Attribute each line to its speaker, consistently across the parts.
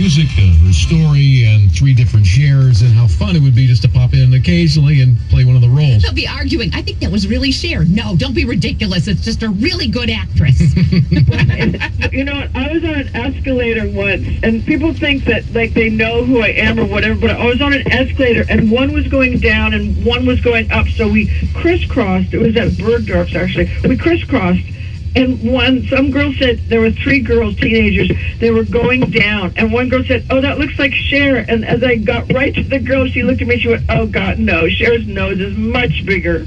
Speaker 1: music, her story, and 3 different Chers, and how fun it would be just to pop in occasionally and play one of the roles.
Speaker 2: They'll be arguing. I think that was really Cher. No, don't be ridiculous. It's just a really good actress.
Speaker 3: You know, I was on an escalator once, and people think that, like, they know who I am or whatever, but I was on an escalator, and one was going down and one was going up, so we crisscrossed. It was at Bergdorf's, actually. We crisscrossed. And some girl said, there were 3 girls, teenagers, they were going down. And one girl said, oh, that looks like Cher. And as I got right to the girl, she looked at me, she went, oh, God, no, Cher's nose is much bigger.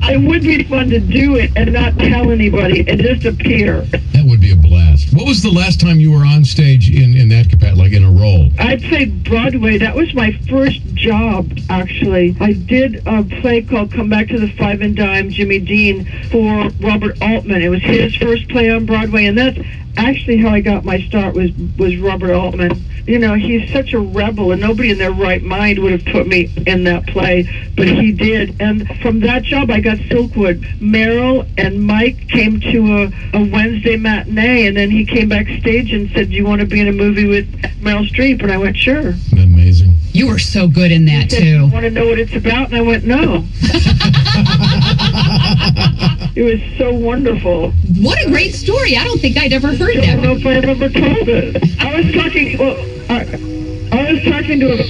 Speaker 3: It would be fun to do it and not tell anybody and just appear.
Speaker 1: That would be a blast. What was the last time you were on stage in that capacity, like in a role?
Speaker 3: I played Broadway. That was my first job, actually. I did a play called Come Back to the Five and Dime, Jimmy Dean, for Robert Altman. It was his first play on Broadway, and that's actually how I got my start was Robert Altman. You know, he's such a rebel, and nobody in their right mind would have put me in that play, but he did. And from that job, I got Silkwood. Meryl and Mike came to a Wednesday matinee, and then he came backstage and said, do you want to be in a movie with Meryl Streep? And I went, sure.
Speaker 1: Amazing.
Speaker 2: You were so good in that,
Speaker 3: He said,
Speaker 2: too.
Speaker 3: you want to know what it's about? And I went, no. It was so wonderful.
Speaker 2: What a great story. I don't think I'd ever heard
Speaker 3: I
Speaker 2: that.
Speaker 3: don't know if I ever told it. I was talking to a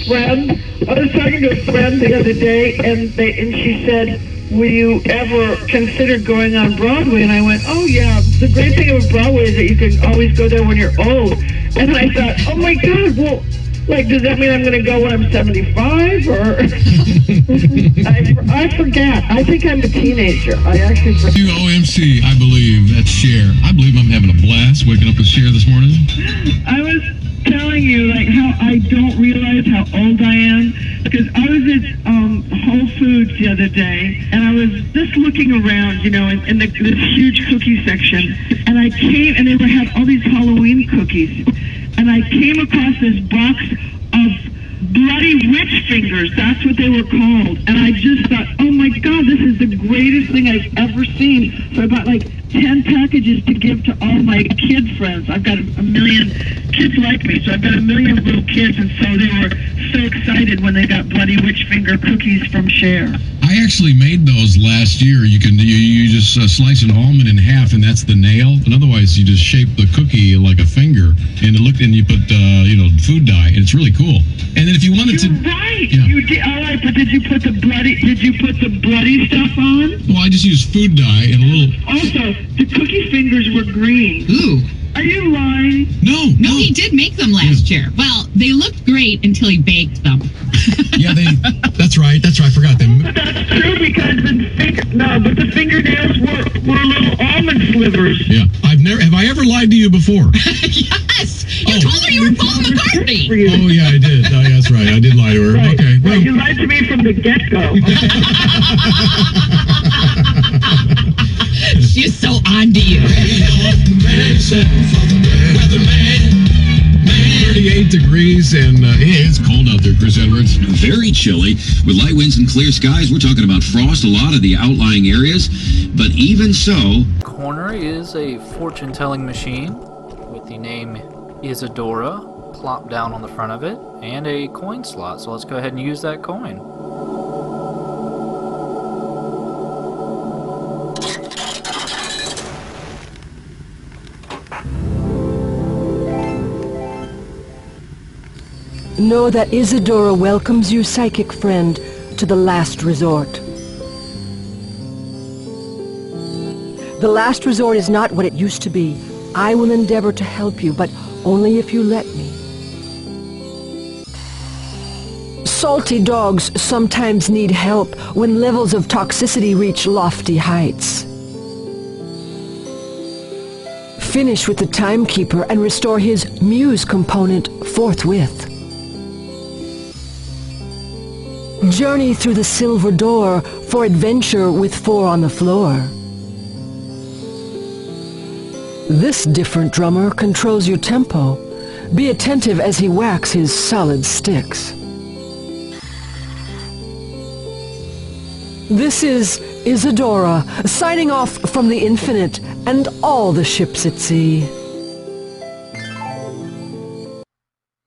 Speaker 3: friend the other day, and she said, will you ever consider going on Broadway? And I went, oh, yeah. The great thing about Broadway is that you can always go there when you're old. And then I thought, oh, my God, well, like, does that mean I'm going to go when I'm 75? Or I forget. I think I'm a teenager. I actually forget.
Speaker 1: WOMC, I believe. That's Cher. I believe I'm having a blast waking up with Cher this morning.
Speaker 3: I was telling you, like, how I don't realize how old I am, because I was at Whole Foods the other day, and I was just looking around, you know, in this huge cookie section, and I came, and they had all these Halloween cookies, and I came across this box of bloody witch fingers. That's what they were called. And I just thought, oh my God, this is the greatest thing I've ever seen. So I bought like 10 packages to give to all my kid friends. I've got a million kids like me, so I've got a million little kids, and so they were so excited when they got bloody witch finger cookies from Cher.
Speaker 1: I actually made those last year. You just slice an almond in half, and that's the nail. And otherwise, you just shape the cookie like a finger, and you put food dye, and it's really cool. And then if you wanted to,
Speaker 3: right,
Speaker 1: yeah.
Speaker 3: You did. All right, but did you put the bloody stuff on?
Speaker 1: Well, I just used food dye and a little.
Speaker 3: Also, the cookie fingers were green.
Speaker 2: Ooh.
Speaker 3: Are you lying?
Speaker 1: No.
Speaker 2: He did make them last year. Well, they looked great until he baked them.
Speaker 1: Yeah, that's right. I forgot them.
Speaker 3: But that's true, because the fingernails were little almond slivers.
Speaker 1: Yeah, have I ever lied to you before?
Speaker 2: Yes! You told her you were Paul McCartney!
Speaker 1: Oh, yeah, I did. Oh, yeah, that's right. I did lie to her.
Speaker 3: Right.
Speaker 1: Okay.
Speaker 3: Well, you lied to me from the get-go.
Speaker 2: She's so on to you.
Speaker 1: 38 degrees, and it's cold out there, Chris Edwards.
Speaker 4: Very chilly. With light winds and clear skies, we're talking about frost, a lot of the outlying areas. But even so...
Speaker 5: Corner is a fortune-telling machine with the name Isadora plopped down on the front of it, and a coin slot. So let's go ahead and use that coin.
Speaker 6: Know that Isadora welcomes you, psychic friend, to the last resort. The last resort is not what it used to be. I will endeavor to help you, but only if you let me. Salty dogs sometimes need help when levels of toxicity reach lofty heights. Finish with the timekeeper and restore his muse component forthwith. Journey through the silver door for adventure with 4 on the floor. This different drummer controls your tempo. Be attentive as he whacks his solid sticks. This is Isadora, signing off from the infinite and all the ships at sea.